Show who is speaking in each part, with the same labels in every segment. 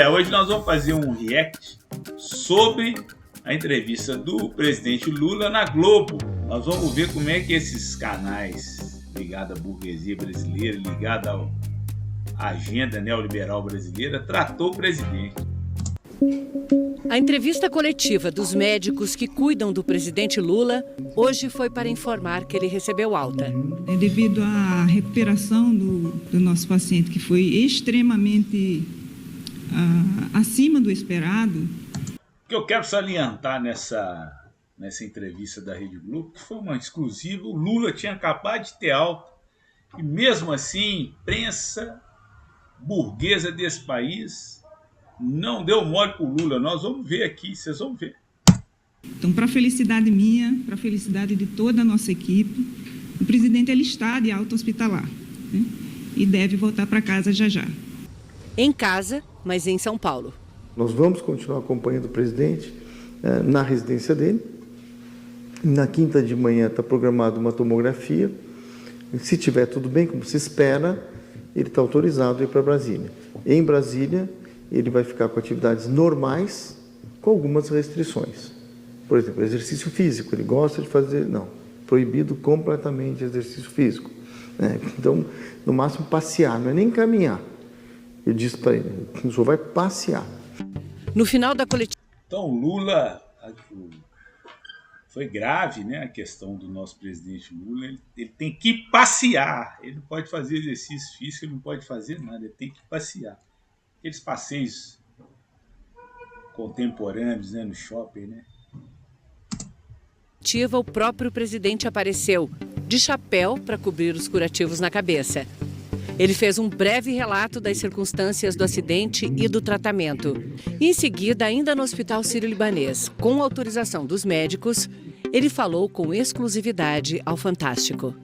Speaker 1: Olha, hoje nós vamos fazer um react sobre a entrevista do presidente Lula na Globo. Nós vamos ver como é que esses canais ligados à burguesia brasileira, ligados à agenda neoliberal brasileira, tratou o presidente.
Speaker 2: A entrevista coletiva dos médicos que cuidam do presidente Lula hoje foi para informar que ele recebeu alta.
Speaker 3: Devido à recuperação do nosso paciente, que foi extremamente acima do esperado.
Speaker 1: O que eu quero salientar nessa entrevista da Rede Globo, que foi uma exclusiva, o Lula tinha acabado de ter alta, e mesmo assim, imprensa burguesa desse país não deu mole pro Lula. Nós vamos ver aqui, vocês vão ver.
Speaker 3: Então, para a felicidade minha, para a felicidade de toda a nossa equipe, o presidente ele está de alta hospitalar, né? E deve voltar para casa já já.
Speaker 2: Em casa, mas em São Paulo.
Speaker 4: Nós vamos continuar acompanhando o presidente na residência dele. Na quinta de manhã está programada uma tomografia. Se tiver tudo bem, como se espera, ele está autorizado a ir para Brasília. Em Brasília, ele vai ficar com atividades normais, com algumas restrições. Por exemplo, exercício físico, ele gosta de fazer, não, proibido completamente exercício físico. Então, no máximo passear, não é nem caminhar. Eu disse para ele, o senhor vai passear.
Speaker 2: No final da coletiva...
Speaker 1: Então, Lula, foi grave, né, a questão do nosso presidente Lula. Ele tem que passear, ele não pode fazer exercício físico, ele não pode fazer nada, ele tem que passear. Aqueles passeios contemporâneos, né, no shopping, né?
Speaker 2: O próprio presidente apareceu de chapéu para cobrir os curativos na cabeça. Ele fez um breve relato das circunstâncias do acidente e do tratamento. E em seguida, ainda no Hospital Sírio-Libanês, com autorização dos médicos, ele falou com exclusividade ao Fantástico.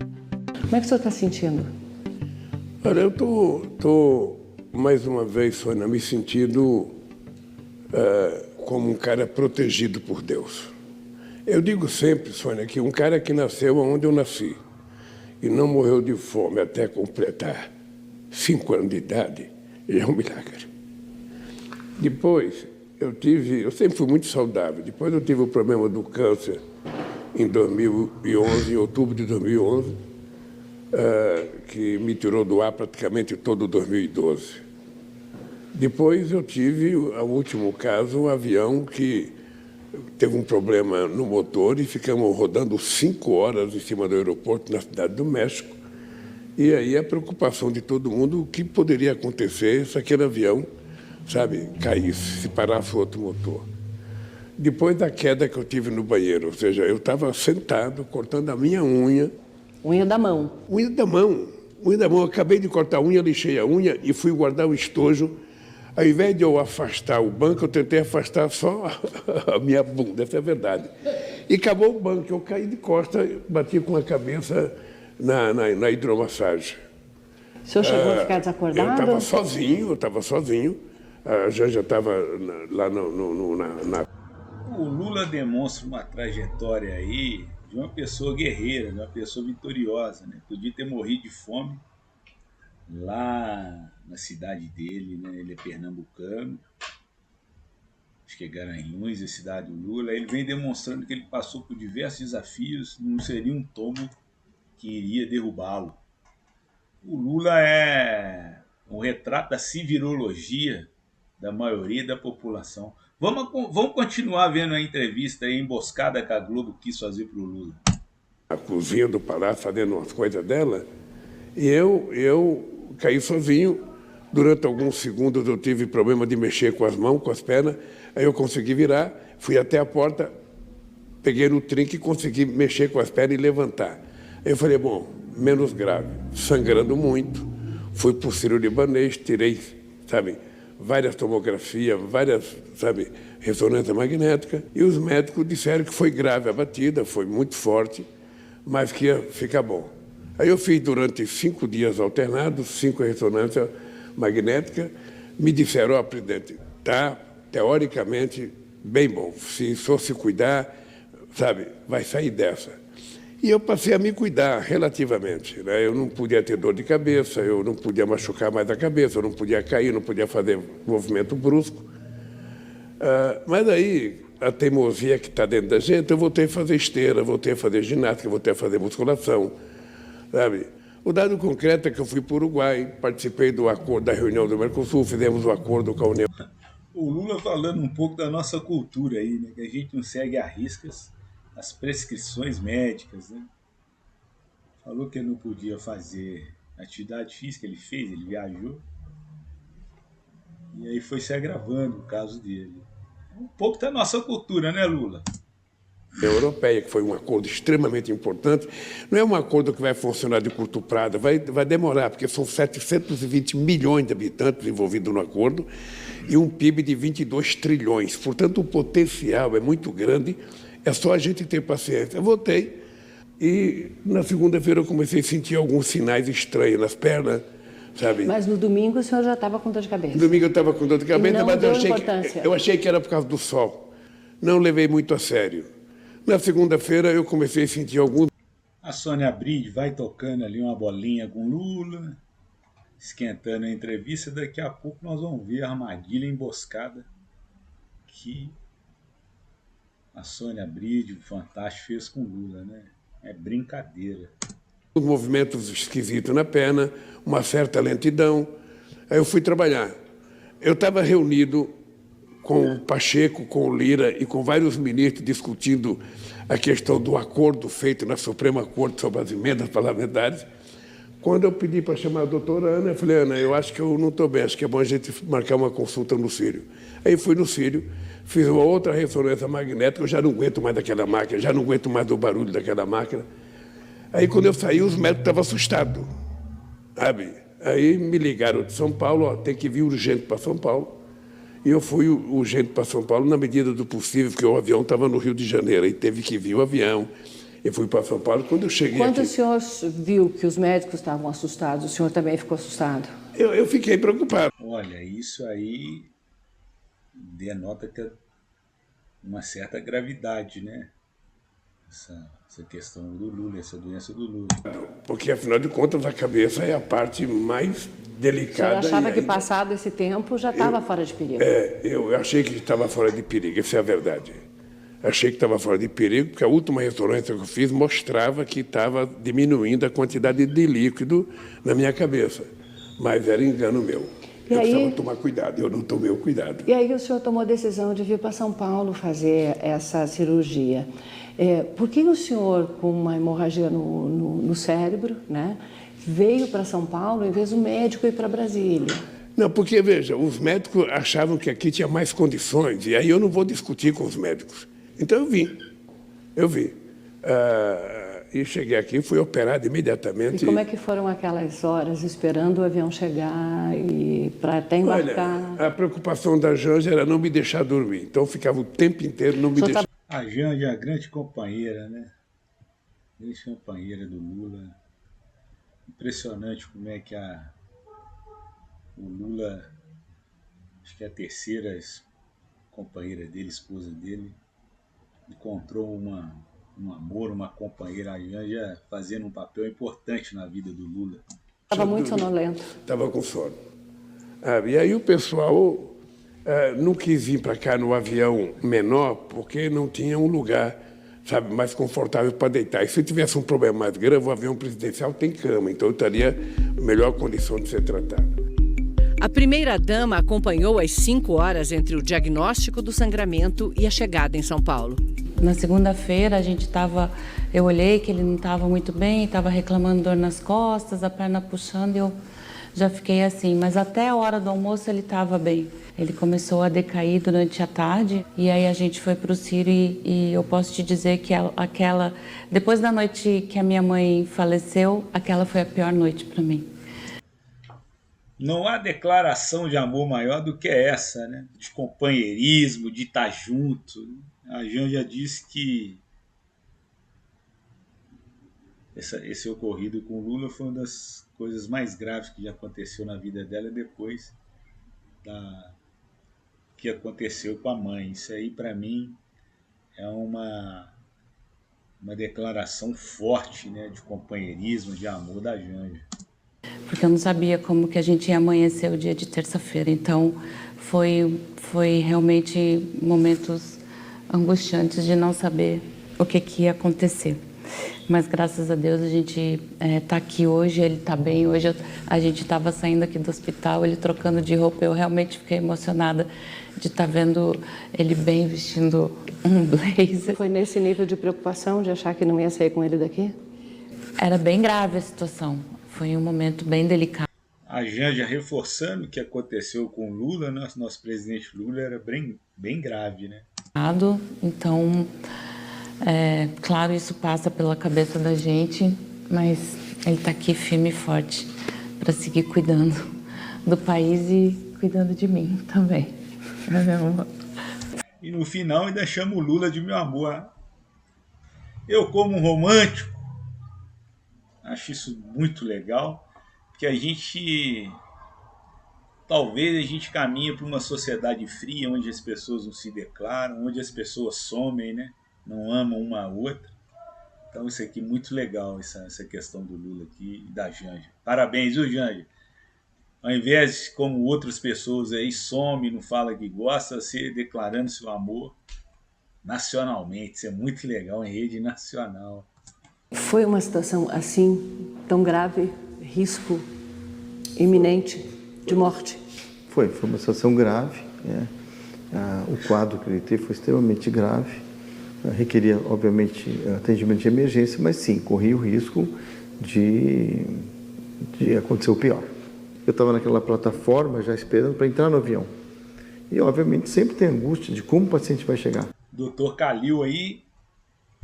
Speaker 2: Como é que o senhor está sentindo?
Speaker 5: Olha, eu tô mais uma vez, Sônia, me sentindo como um cara protegido por Deus. Eu digo sempre, Sônia, que um cara que nasceu onde eu nasci e não morreu de fome até completar 5 anos de idade, já é um milagre. Depois, eu sempre fui muito saudável. Depois eu tive o problema do câncer em 2011, em outubro de 2011, que me tirou do ar praticamente todo 2012. Depois eu tive, o último caso, um avião que teve um problema no motor e ficamos rodando 5 horas em cima do aeroporto na Cidade do México. E aí a preocupação de todo mundo, o que poderia acontecer se aquele avião, sabe, caísse, se parasse o outro motor. Depois da queda que eu tive no banheiro, ou seja, eu estava sentado, cortando a minha unha.
Speaker 2: Unha da mão.
Speaker 5: Unha da mão. Unha da mão. Eu acabei de cortar a unha, lixei a unha e fui guardar o estojo. Ao invés de eu afastar o banco, eu tentei afastar só a minha bunda, essa é a verdade. E acabou o banco, eu caí de costas, bati com a cabeça na hidromassagem.
Speaker 2: O senhor chegou a ficar desacordado?
Speaker 5: Eu estava sozinho. A Janja estava lá na...
Speaker 1: O Lula demonstra uma trajetória aí de uma pessoa guerreira, de uma pessoa vitoriosa, né? Podia ter morrido de fome lá na cidade dele, né? Ele é pernambucano, acho que é Garanhuns, a cidade do Lula. Ele vem demonstrando que ele passou por diversos desafios, não seria um tombo que iria derrubá-lo. O Lula é um retrato da civilologia da maioria da população. Vamos continuar vendo a entrevista aí, emboscada que a Globo quis fazer para o Lula.
Speaker 5: A cozinha do palácio, fazendo umas coisas dela, e eu caí sozinho. Durante alguns segundos eu tive problema de mexer com as mãos, com as pernas, aí eu consegui virar, fui até a porta, peguei no trinque e consegui mexer com as pernas e levantar. Aí eu falei, bom, menos grave, sangrando muito, fui para o Sírio-Libanês, tirei, sabe, várias tomografias, várias, sabe, ressonância magnética, e os médicos disseram que foi grave a batida, foi muito forte, mas que ia ficar bom. Aí eu fiz durante 5 dias alternados, 5 ressonâncias magnéticas, me disseram, ó, presidente, tá teoricamente bem bom, se for se cuidar, sabe, vai sair dessa. E eu passei a me cuidar relativamente, né? Eu não podia ter dor de cabeça, eu não podia machucar mais a cabeça, eu não podia cair, não podia fazer movimento brusco. Mas aí, a teimosia que está dentro da gente, eu voltei a fazer esteira, voltei a fazer ginástica, voltei a fazer musculação, sabe? O dado concreto é que eu fui para o Uruguai, participei do acordo da reunião do Mercosul, fizemos o acordo com a União.
Speaker 1: O Lula falando um pouco da nossa cultura aí, né? Que a gente não segue à riscas as prescrições médicas, né? Falou que ele não podia fazer atividade física, ele fez, ele viajou. E aí foi se agravando o caso dele. Um pouco da nossa cultura, né, Lula?
Speaker 5: Europeia, que foi um acordo extremamente importante, não é um acordo que vai funcionar de curto prazo, vai demorar, porque são 720 milhões de habitantes envolvidos no acordo e um PIB de 22 trilhões. Portanto, o potencial é muito grande, é só a gente ter paciência. Eu voltei e, na segunda-feira, eu comecei a sentir alguns sinais estranhos nas pernas, sabe?
Speaker 2: Mas no domingo o senhor já estava com dor de cabeça?
Speaker 5: No domingo eu estava com dor de cabeça,
Speaker 2: não
Speaker 5: mas
Speaker 2: deu importância.
Speaker 5: eu achei que era por causa do sol. Não levei muito a sério. Na segunda-feira eu comecei a sentir alguns.
Speaker 1: A Sônia Bride vai tocando ali uma bolinha com Lula, esquentando a entrevista. Daqui a pouco nós vamos ver a armadilha emboscada que a Sônia Bride, o Fantástico, fez com Lula, né? É brincadeira.
Speaker 5: Movimentos esquisitos na perna, uma certa lentidão. Aí eu fui trabalhar. Eu estava reunido com o Pacheco, com o Lira e com vários ministros discutindo a questão do acordo feito na Suprema Corte sobre as emendas parlamentares. Quando eu pedi para chamar a doutora Ana, eu falei, Ana, eu acho que eu não estou bem, acho que é bom a gente marcar uma consulta no Sírio. Aí fui no Sírio, fiz uma outra ressonância magnética, eu já não aguento mais daquela máquina, já não aguento mais do barulho daquela máquina. Aí quando eu saí, os médicos estavam assustados, sabe? Aí me ligaram de São Paulo, ó, tem que vir urgente para São Paulo. E eu fui urgente para São Paulo na medida do possível, porque o avião estava no Rio de Janeiro, e teve que vir o avião. Eu fui para São Paulo. Quando eu cheguei
Speaker 2: Quando
Speaker 5: aqui,
Speaker 2: o senhor viu que os médicos estavam assustados, o senhor também ficou assustado?
Speaker 5: eu fiquei preocupado.
Speaker 1: Olha, isso aí denota que uma certa gravidade, né? Essa questão do Lula, essa doença do Lula.
Speaker 5: Porque, afinal de contas, a cabeça é a parte mais delicada.
Speaker 2: O senhor achava
Speaker 5: e
Speaker 2: que
Speaker 5: aí,
Speaker 2: passado esse tempo já estava fora de perigo?
Speaker 5: eu achei que estava fora de perigo, essa é a verdade. Achei que estava fora de perigo, porque a última ressonância que eu fiz mostrava que estava diminuindo a quantidade de líquido na minha cabeça. Mas era engano meu.
Speaker 2: E
Speaker 5: Eu
Speaker 2: aí?
Speaker 5: precisava tomar cuidado, eu não tomei o cuidado.
Speaker 2: E aí o senhor tomou a decisão de vir para São Paulo fazer essa cirurgia. Por que o senhor, com uma hemorragia no cérebro, né, veio para São Paulo em vez do médico ir para Brasília?
Speaker 5: Não, porque, veja, os médicos achavam que aqui tinha mais condições, e aí eu não vou discutir com os médicos. Então eu vim. E cheguei aqui, fui operado imediatamente.
Speaker 2: E como é que foram aquelas horas esperando o avião chegar e para até embarcar?
Speaker 5: Olha, a preocupação da Janja era não me deixar dormir, então eu ficava o tempo inteiro não me deixando.
Speaker 1: A Janja é a grande companheira, né? Grande companheira do Lula. Impressionante como é que o Lula, acho que é a terceira companheira dele, esposa dele, encontrou um amor, uma companheira, a Janja, fazendo um papel importante na vida do Lula.
Speaker 2: Estava muito sonolento.
Speaker 5: Estava com sono. E aí o pessoal não quis vir para cá no avião menor porque não tinha um lugar, sabe, mais confortável para deitar. E se tivesse um problema mais grave, o avião presidencial tem cama, então eu estaria em melhor condição de ser tratado.
Speaker 2: A primeira-dama acompanhou às 5 horas entre o diagnóstico do sangramento e a chegada em São Paulo.
Speaker 6: Na segunda-feira eu olhei que ele não estava muito bem, estava reclamando dor nas costas, a perna puxando, e eu já fiquei assim. Mas até a hora do almoço ele estava bem. Ele começou a decair durante a tarde e aí a gente foi para o Sírio e eu posso te dizer que depois da noite que a minha mãe faleceu, aquela foi a pior noite para mim.
Speaker 1: Não há declaração de amor maior do que essa, né? De companheirismo, de estar junto. A Janja disse que esse ocorrido com o Lula foi uma das coisas mais graves que já aconteceu na vida dela depois que aconteceu com a mãe. Isso aí, para mim, é uma uma declaração forte, né, de companheirismo, de amor da Janja.
Speaker 6: Porque eu não sabia como que a gente ia amanhecer o dia de terça-feira. Então, foi realmente momentos angustiantes de não saber o que ia acontecer. Mas, graças a Deus, a gente está aqui hoje, ele está bem. Hoje a gente estava saindo aqui do hospital, ele trocando de roupa. Eu realmente fiquei emocionada de estar vendo ele bem, vestindo um blazer.
Speaker 2: Foi nesse nível de preocupação de achar que não ia sair com ele daqui?
Speaker 6: Era bem grave a situação. Foi um momento bem delicado.
Speaker 1: A Janja reforçando o que aconteceu com o Lula, né? Nosso presidente Lula, era bem grave, né?
Speaker 6: Então, claro, isso passa pela cabeça da gente, mas ele está aqui firme e forte para seguir cuidando do país e cuidando de mim também.
Speaker 1: E no final ainda chama o Lula de meu amor. Né? Eu, como um romântico, acho isso muito legal, porque talvez a gente caminha para uma sociedade fria, onde as pessoas não se declaram, onde as pessoas somem, né? Não amam uma a outra. Então isso aqui é muito legal, essa questão do Lula aqui e da Janja. Parabéns, viu, Janja? Ao invés, como outras pessoas aí, some, não fala que gosta, você declarando seu amor nacionalmente. Isso é muito legal, em rede nacional.
Speaker 2: Foi uma situação assim, tão grave, risco iminente de morte?
Speaker 4: Foi uma situação grave. O quadro que ele teve foi extremamente grave. Requeria, obviamente, atendimento de emergência, mas sim, corria o risco de acontecer o pior. Eu estava naquela plataforma já esperando para entrar no avião. E, obviamente, sempre tem angústia de como o paciente vai chegar.
Speaker 1: Doutor Calil aí,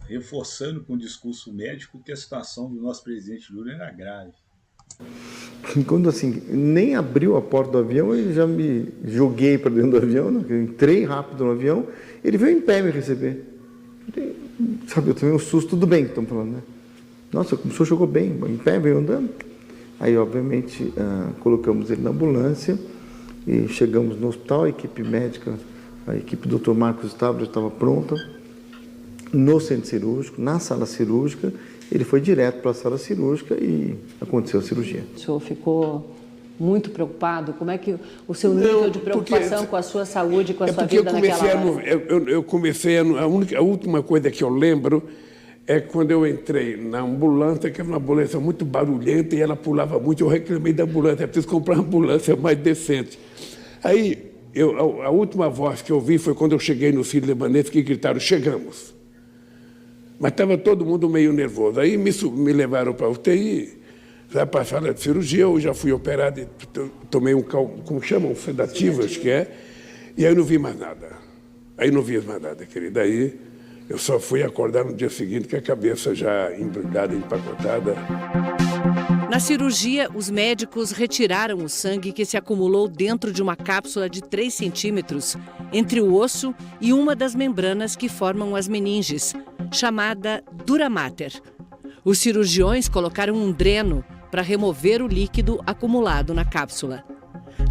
Speaker 1: reforçando com o discurso médico que a situação do nosso presidente Lula era grave.
Speaker 4: Quando assim, nem abriu a porta do avião, eu já me joguei para dentro do avião, né? Eu entrei rápido no avião, ele veio em pé me receber. Sabe, eu tomei um susto, tudo bem que estão falando, né? Nossa, o senhor chegou bem, em pé, veio andando. Aí, obviamente, colocamos ele na ambulância e chegamos no hospital, a equipe médica, a equipe do Dr. Marcos Stávio já estava pronta, no centro cirúrgico, na sala cirúrgica. Ele foi direto para a sala cirúrgica e aconteceu a cirurgia.
Speaker 2: O senhor ficou muito preocupado? Como é que o seu nível de preocupação com a sua saúde, com a sua vida naquela hora?
Speaker 5: Eu comecei, a última coisa que eu lembro é quando eu entrei na ambulância, que era uma ambulância muito barulhenta e ela pulava muito. Eu reclamei da ambulância, preciso comprar uma ambulância mais decente. Aí, a última voz que eu vi foi quando eu cheguei no Sírio-Libanês, que gritaram, chegamos. Mas estava todo mundo meio nervoso. Aí me levaram para a UTI, para a sala de cirurgia. Eu já fui operado e tomei como chamam, sedativo, acho que é. E aí não vi mais nada. Querida. Aí eu só fui acordar no dia seguinte com a cabeça já embrulhada, empacotada.
Speaker 2: Na cirurgia, os médicos retiraram o sangue que se acumulou dentro de uma cápsula de 3 centímetros entre o osso e uma das membranas que formam as meninges, chamada dura mater. Os cirurgiões colocaram um dreno para remover o líquido acumulado na cápsula.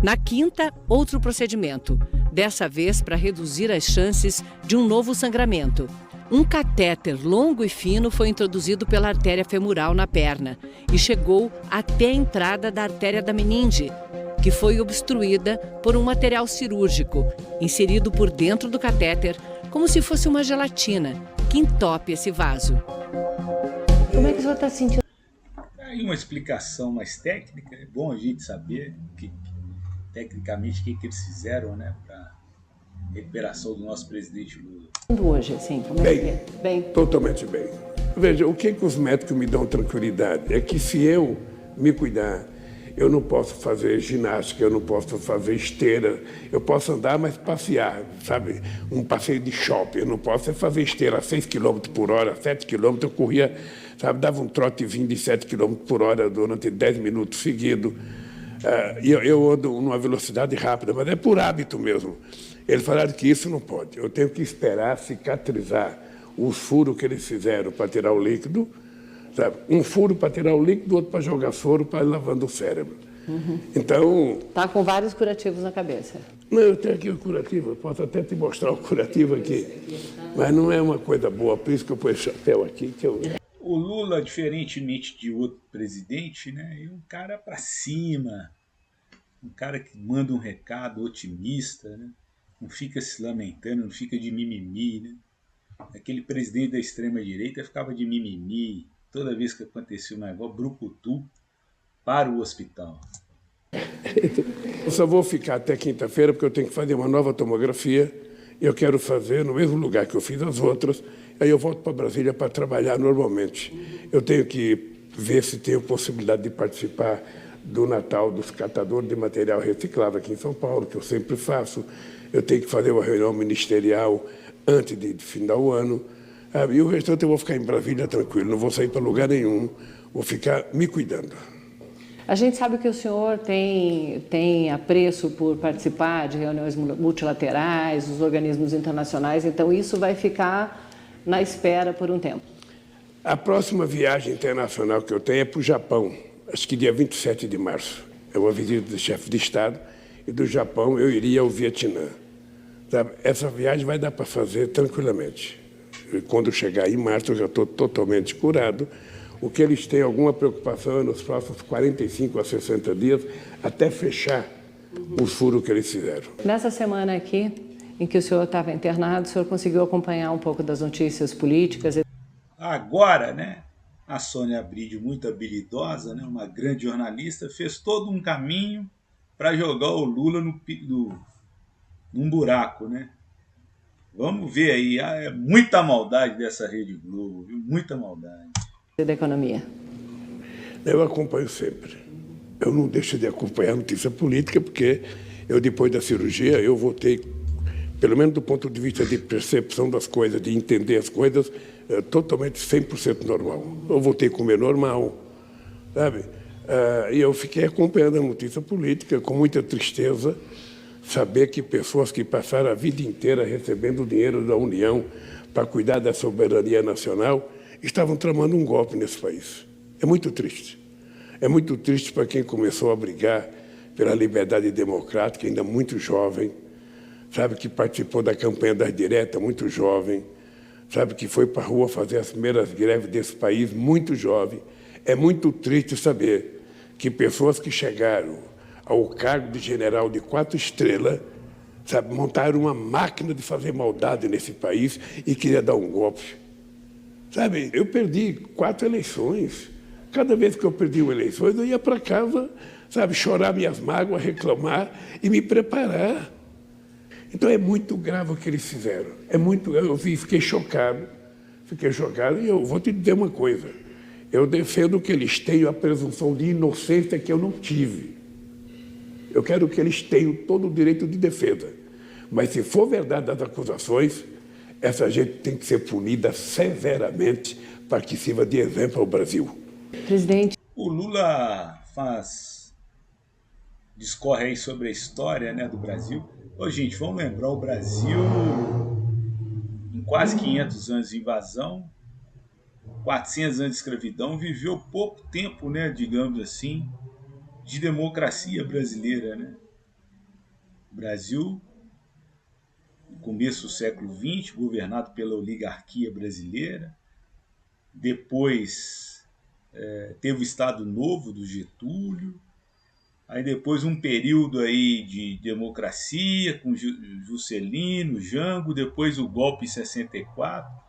Speaker 2: Na quinta, outro procedimento, dessa vez para reduzir as chances de um novo sangramento. Um catéter longo e fino foi introduzido pela artéria femoral na perna e chegou até a entrada da artéria da meninge, que foi obstruída por um material cirúrgico, inserido por dentro do catéter, como se fosse uma gelatina, que entope esse vaso. Como é que o senhor está sentindo?
Speaker 1: Aí uma explicação mais técnica, é bom a gente saber tecnicamente o que eles fizeram, né, para recuperação do nosso presidente Lula.
Speaker 2: Hoje, assim, como é que é?
Speaker 5: Bem, totalmente bem. Veja, o que os médicos me dão tranquilidade é que se eu me cuidar, eu não posso fazer ginástica, eu não posso fazer esteira, eu posso andar, mas passear, sabe? Um passeio de shopping, eu não posso fazer esteira a 6 km por hora, 7 km, eu corria, sabe? Dava um trotezinho de 7 km por hora durante 10 minutos seguidos. Eu ando numa velocidade rápida, mas é por hábito mesmo. Eles falaram que isso não pode. Eu tenho que esperar cicatrizar os furos que eles fizeram para tirar o líquido. Sabe? Um furo para tirar o líquido, outro para jogar soro para ir lavando o cérebro.
Speaker 2: Uhum.
Speaker 5: Então...
Speaker 2: Está com vários curativos na cabeça.
Speaker 5: Não, eu tenho aqui o curativo. Eu posso até te mostrar o curativo aqui. Mas não é uma coisa boa, por isso que eu pus esse chapéu aqui.
Speaker 1: O Lula, diferentemente de outro presidente, né, é um cara para cima, um cara que manda um recado otimista, né, não fica se lamentando, não fica de mimimi. Né. Aquele presidente da extrema-direita ficava de mimimi toda vez que acontecia um negócio, brucutu, para o hospital.
Speaker 5: Eu só vou ficar até quinta-feira porque eu tenho que fazer uma nova tomografia. Eu quero fazer no mesmo lugar que eu fiz as outras. Aí eu volto para Brasília para trabalhar normalmente. Eu tenho que ver se tenho possibilidade de participar do Natal dos catadores de material reciclável aqui em São Paulo, que eu sempre faço. Eu tenho que fazer uma reunião ministerial antes de findar o ano. E o restante eu vou ficar em Brasília tranquilo, não vou sair para lugar nenhum, vou ficar me cuidando.
Speaker 2: A gente sabe que o senhor tem apreço por participar de reuniões multilaterais, dos organismos internacionais, então isso vai ficar na espera por um tempo.
Speaker 5: A próxima viagem internacional que eu tenho é para o Japão, acho que dia 27 de março. É uma visita do chefe de Estado e do Japão eu iria ao Vietnã. Essa viagem vai dar para fazer tranquilamente. Quando chegar em março eu já estou totalmente curado. O que eles têm alguma preocupação é nos próximos 45 a 60 dias, até fechar o furo que eles fizeram.
Speaker 2: Nessa semana aqui, em que o senhor estava internado, o senhor conseguiu acompanhar um pouco das notícias políticas?
Speaker 1: Agora, né, a Sônia Abride, muito habilidosa, né, uma grande jornalista, fez todo um caminho para jogar o Lula num buraco, né? Vamos ver aí, é muita maldade dessa Rede Globo, viu? Muita maldade.
Speaker 2: Da economia.
Speaker 5: Eu acompanho sempre. Eu não deixo de acompanhar a notícia política, porque eu, depois da cirurgia, eu voltei, pelo menos do ponto de vista de percepção das coisas, de entender as coisas, totalmente 100% normal. Eu voltei a comer normal, sabe? E eu fiquei acompanhando a notícia política com muita tristeza, saber que pessoas que passaram a vida inteira recebendo dinheiro da União para cuidar da soberania nacional estavam tramando um golpe nesse país. É muito triste. É muito triste para quem começou a brigar pela liberdade democrática, ainda muito jovem, sabe, que participou da campanha das diretas, muito jovem, sabe, que foi para a rua fazer as primeiras greves desse país, muito jovem. É muito triste saber que pessoas que chegaram ao cargo de general de 4 estrelas, sabe, montaram uma máquina de fazer maldade nesse país e queria dar um golpe. Sabe, eu perdi 4 eleições. Cada vez que eu perdi uma eleição, eu ia para casa, sabe, chorar minhas mágoas, reclamar e me preparar. Então é muito grave o que eles fizeram. Eu fiquei chocado, e eu vou te dizer uma coisa. Eu defendo que eles tenham a presunção de inocência que eu não tive. Eu quero que eles tenham todo o direito de defesa. Mas se for verdade as acusações, essa gente tem que ser punida severamente para que sirva de exemplo ao Brasil.
Speaker 2: Presidente.
Speaker 1: O Lula discorre aí sobre a história, né, do Brasil. Ô, gente, vamos lembrar, o Brasil, em quase 500 anos de invasão, 400 anos de escravidão, viveu pouco tempo, né, digamos assim, de democracia brasileira, né? O Brasil, no começo do século XX, governado pela oligarquia brasileira. Depois teve o Estado Novo do Getúlio. Aí depois um período aí de democracia com Juscelino, Jango. Depois o golpe em 64.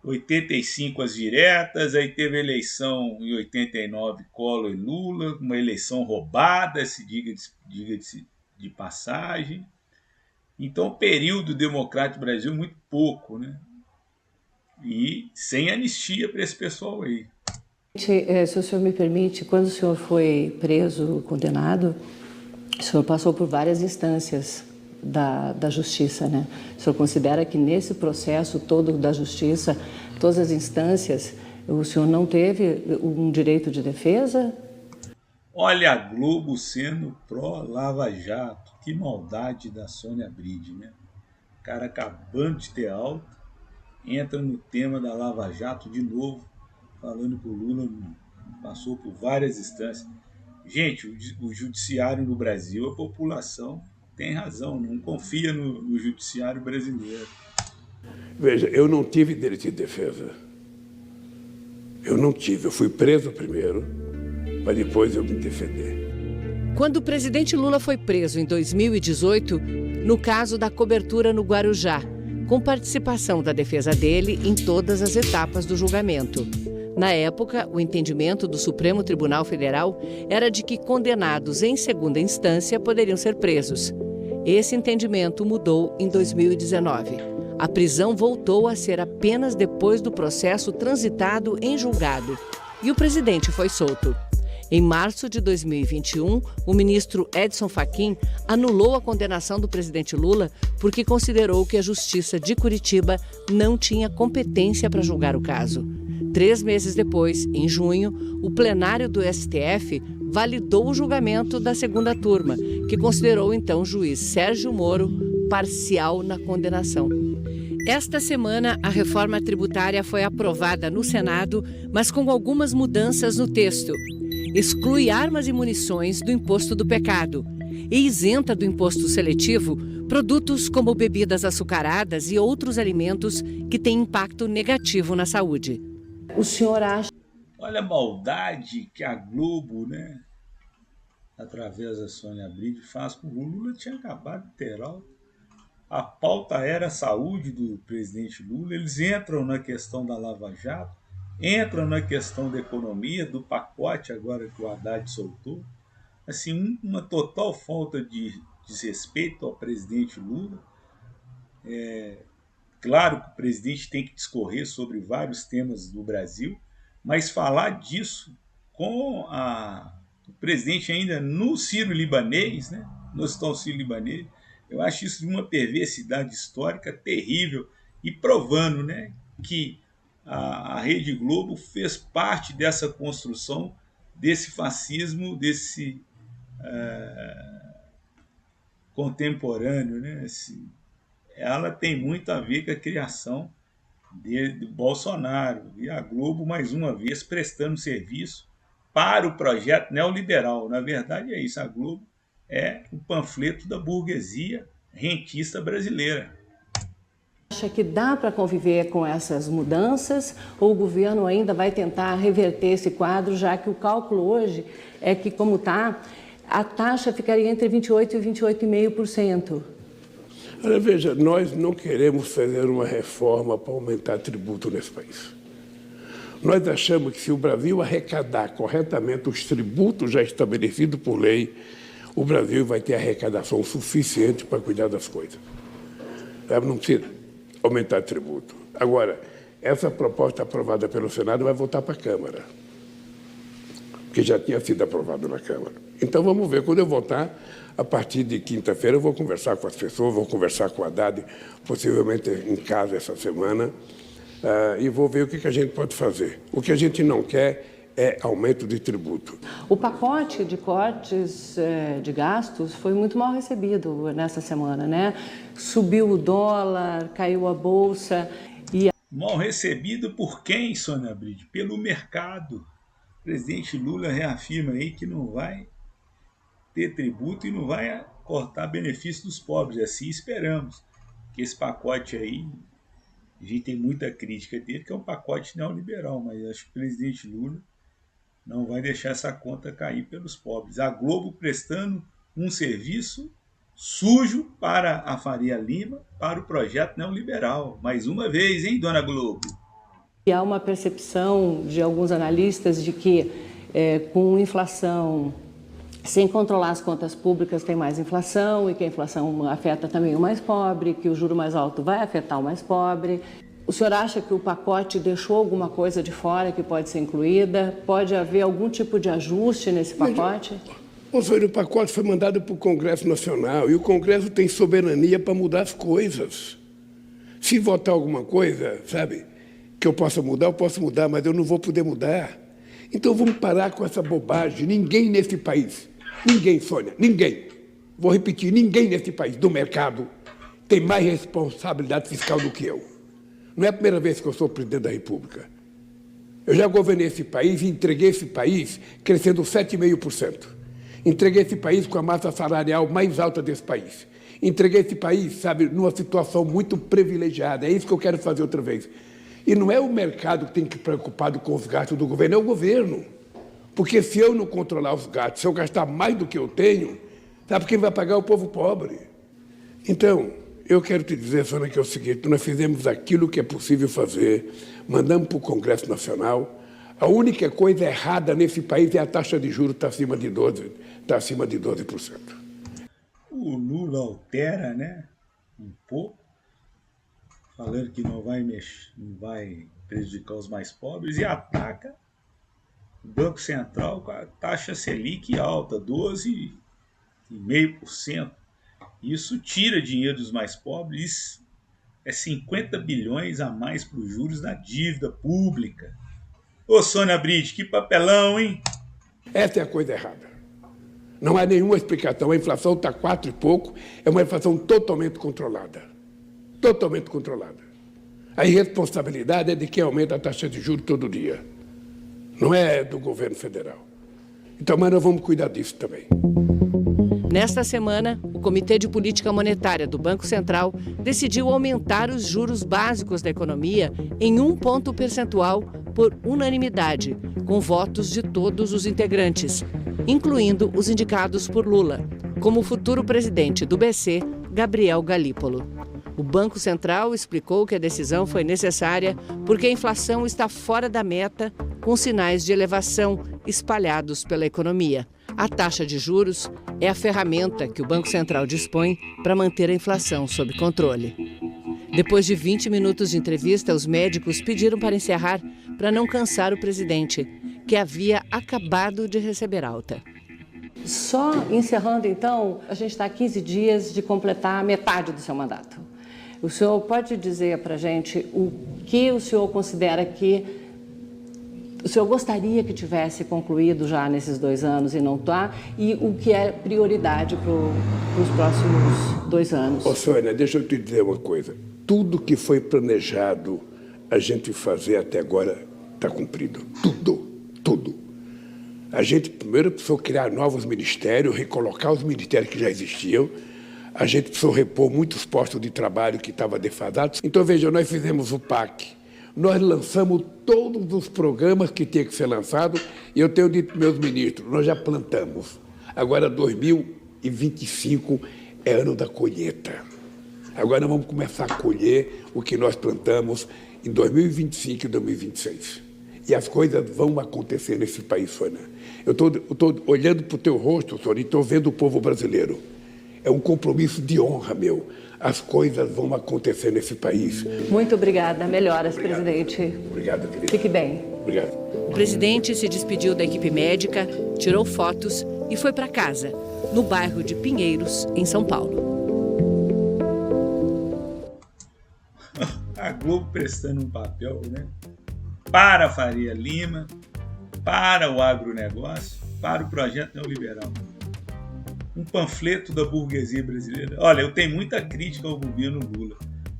Speaker 1: 85 as diretas. Aí teve a eleição em 89, Collor e Lula. Uma eleição roubada, se diga-se de passagem. Então, período democrático do Brasil, muito pouco, né? E sem anistia para esse pessoal aí.
Speaker 2: Se o senhor me permite, quando o senhor foi preso, condenado, o senhor passou por várias instâncias da justiça, né? O senhor considera que nesse processo todo da justiça, todas as instâncias, o senhor não teve um direito de defesa?
Speaker 1: Olha a Globo sendo pró-Lava Jato. Que maldade da Sônia Abride, né? O cara acabando de ter alta, entra no tema da Lava Jato de novo, falando que o Lula passou por várias instâncias. Gente, o judiciário no Brasil, a população tem razão, não confia no judiciário brasileiro.
Speaker 5: Veja, eu não tive direito de defesa. Eu não tive. Eu fui preso primeiro, para depois eu me defender.
Speaker 2: Quando o presidente Lula foi preso em 2018, no caso da cobertura no Guarujá, com participação da defesa dele em todas as etapas do julgamento. Na época, o entendimento do Supremo Tribunal Federal era de que condenados em segunda instância poderiam ser presos. Esse entendimento mudou em 2019. A prisão voltou a ser apenas depois do processo transitado em julgado. E o presidente foi solto. Em março de 2021, o ministro Edson Fachin anulou a condenação do presidente Lula porque considerou que a Justiça de Curitiba não tinha competência para julgar o caso. 3 meses depois, em junho, o plenário do STF validou o julgamento da segunda turma, que considerou então o juiz Sérgio Moro parcial na condenação. Esta semana, a reforma tributária foi aprovada no Senado, mas com algumas mudanças no texto. Exclui armas e munições do imposto do pecado e isenta do imposto seletivo produtos como bebidas açucaradas e outros alimentos que têm impacto negativo na saúde. O senhor acha...
Speaker 1: Olha a maldade que a Globo, né, através da Sônia Abril, faz com o Lula. Tinha acabado de ter alta. A pauta era a saúde do presidente Lula. Eles entram na questão da Lava Jato, entram na questão da economia, do pacote agora que o Haddad soltou. Assim, uma total falta de desrespeito ao presidente Lula. Claro que o presidente tem que discorrer sobre vários temas do Brasil, mas falar disso com o presidente ainda no Sírio-Libanês, né, no Hospital Sírio-Libanês, eu acho isso de uma perversidade histórica terrível e provando, né, que a Rede Globo fez parte dessa construção, desse fascismo, desse contemporâneo, né? Ela tem muito a ver com a criação do Bolsonaro. E a Globo, mais uma vez, prestando serviço para o projeto neoliberal. Na verdade, é isso. A Globo é o panfleto da burguesia rentista brasileira.
Speaker 2: Acha que dá para conviver com essas mudanças ou o governo ainda vai tentar reverter esse quadro, já que o cálculo hoje é que, como está, a taxa ficaria entre 28% e 28,5%?
Speaker 5: Olha, veja, nós não queremos fazer uma reforma para aumentar tributo nesse país. Nós achamos que se o Brasil arrecadar corretamente os tributos já estabelecidos por lei, o Brasil vai ter arrecadação suficiente para cuidar das coisas. Não precisa aumentar tributo. Agora, essa proposta aprovada pelo Senado vai voltar para a Câmara, porque já tinha sido aprovado na Câmara. Então, vamos ver. Quando eu voltar, a partir de quinta-feira, eu vou conversar com as pessoas, vou conversar com o Haddad, possivelmente em casa essa semana, e vou ver o que a gente pode fazer. O que a gente não quer é aumento de tributo.
Speaker 2: O pacote de cortes de gastos foi muito mal recebido nessa semana, né? Subiu o dólar, caiu a bolsa e...
Speaker 1: Mal recebido por quem, Sônia Abril? Pelo mercado. O presidente Lula reafirma aí que não vai ter tributo e não vai cortar benefício dos pobres. Assim esperamos que esse pacote aí, a gente tem muita crítica dele, que é um pacote neoliberal, mas acho que o presidente Lula não vai deixar essa conta cair pelos pobres. A Globo prestando um serviço sujo para a Faria Lima, para o projeto neoliberal. Mais uma vez, hein, dona Globo?
Speaker 2: E há uma percepção de alguns analistas de que com inflação, sem controlar as contas públicas, tem mais inflação e que a inflação afeta também o mais pobre, que o juro mais alto vai afetar o mais pobre. O senhor acha que o pacote deixou alguma coisa de fora que pode ser incluída? Pode haver algum tipo de ajuste nesse pacote?
Speaker 5: O pacote foi mandado para o Congresso Nacional e o Congresso tem soberania para mudar as coisas. Se votar alguma coisa, sabe, que eu posso mudar, mas eu não vou poder mudar. Então vamos parar com essa bobagem. Ninguém nesse país, ninguém, Sônia, ninguém, vou repetir, ninguém nesse país do mercado tem mais responsabilidade fiscal do que eu. Não é a primeira vez que eu sou presidente da República. Eu já governei esse país e entreguei esse país crescendo 7,5%. Entreguei esse país com a massa salarial mais alta desse país. Entreguei esse país, sabe, numa situação muito privilegiada. É isso que eu quero fazer outra vez. E não é o mercado que tem que ir preocupado com os gastos do governo, é o governo. Porque se eu não controlar os gastos, se eu gastar mais do que eu tenho, sabe quem vai pagar? O povo pobre. Então, eu quero te dizer, Sônia, que é o seguinte, nós fizemos aquilo que é possível fazer, mandamos para o Congresso Nacional. A única coisa errada nesse país é a taxa de juros está acima de 12%.
Speaker 1: O Lula altera, né, um pouco, falando que não vai prejudicar os mais pobres, e ataca o Banco Central com a taxa Selic alta, 12,5%. Isso tira dinheiro dos mais pobres, é 50 bilhões a mais para os juros da dívida pública. Ô, Sônia Bride, que papelão, hein?
Speaker 5: Essa é a coisa errada. Não há nenhuma explicação. A inflação está 4 e pouco, é uma inflação totalmente controlada. Totalmente controlada. A irresponsabilidade é de quem aumenta a taxa de juros todo dia. Não é do governo federal. Então, mas nós vamos cuidar disso também.
Speaker 2: Nesta semana, o Comitê de Política Monetária do Banco Central decidiu aumentar os juros básicos da economia em 1 ponto percentual por unanimidade, com votos de todos os integrantes, incluindo os indicados por Lula, como o futuro presidente do BC, Gabriel Galípolo. O Banco Central explicou que a decisão foi necessária porque a inflação está fora da meta, com sinais de elevação espalhados pela economia. A taxa de juros é a ferramenta que o Banco Central dispõe para manter a inflação sob controle. Depois de 20 minutos de entrevista, os médicos pediram para encerrar para não cansar o presidente, que havia acabado de receber alta. Só encerrando, então, a gente está a 15 dias de completar metade do seu mandato. O senhor pode dizer para a gente o que o senhor considera que o senhor gostaria que tivesse concluído já nesses 2 anos e não está, e o que é prioridade para os próximos 2 anos?
Speaker 5: Ô, Sônia, deixa eu te dizer uma coisa. Tudo que foi planejado a gente fazer até agora está cumprido. Tudo. A gente primeiro precisou criar novos ministérios, recolocar os ministérios que já existiam. A gente precisou repor muitos postos de trabalho que estavam defasados. Então, veja, nós fizemos o PAC. Nós lançamos todos os programas que tinham que ser lançados e eu tenho dito para meus ministros, nós já plantamos. Agora, 2025 é ano da colheita. Agora nós vamos começar a colher o que nós plantamos em 2025 e 2026. E as coisas vão acontecer nesse país, Sônia. Eu estou olhando para o teu rosto, Sônia, e estou vendo o povo brasileiro. É um compromisso de honra, meu. As coisas vão acontecer nesse país.
Speaker 2: Muito obrigada. Melhoras, presidente.
Speaker 5: Obrigado, querida.
Speaker 2: Fique bem.
Speaker 5: Obrigado.
Speaker 2: O presidente se despediu da equipe médica, tirou fotos e foi para casa, no bairro de Pinheiros, em São Paulo.
Speaker 1: A Globo prestando um papel, né? Para a Faria Lima, para o agronegócio, para o projeto neoliberal. Um panfleto da burguesia brasileira. Olha, eu tenho muita crítica ao governo Lula,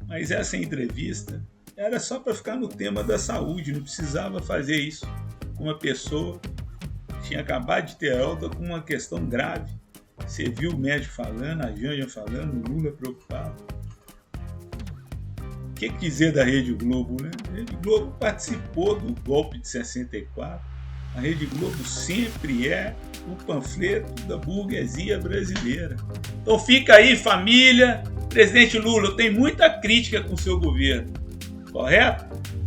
Speaker 1: mas essa entrevista era só para ficar no tema da saúde, não precisava fazer isso com uma pessoa que tinha acabado de ter alta com uma questão grave. Você viu o médico falando, a Janja falando, o Lula preocupado. O que dizer da Rede Globo, né? A Rede Globo participou do golpe de 64. A Rede Globo sempre é o panfleto da burguesia brasileira. Então fica aí, família. Presidente Lula, eu tenho muita crítica com o seu governo, correto?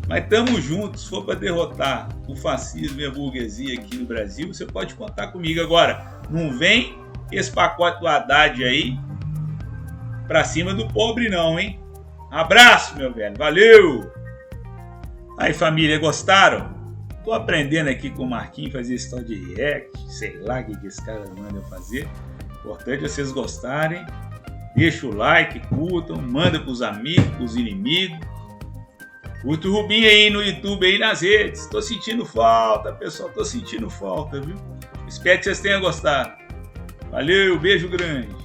Speaker 1: Mas estamos juntos. Se for para derrotar o fascismo e a burguesia aqui no Brasil, você pode contar comigo. Agora, não vem esse pacote do Haddad aí para cima do pobre não, hein? Abraço, meu velho. Valeu! Aí, família, gostaram? Tô aprendendo aqui com o Marquinhos fazer esse tal de react, sei lá o que esse cara manda eu fazer. Importante é vocês gostarem. Deixa o like, curtam, manda pros amigos, pros inimigos. Curta o Rubinho aí no YouTube, aí nas redes. Tô sentindo falta, pessoal. Tô sentindo falta, viu? Espero que vocês tenham gostado. Valeu, beijo grande.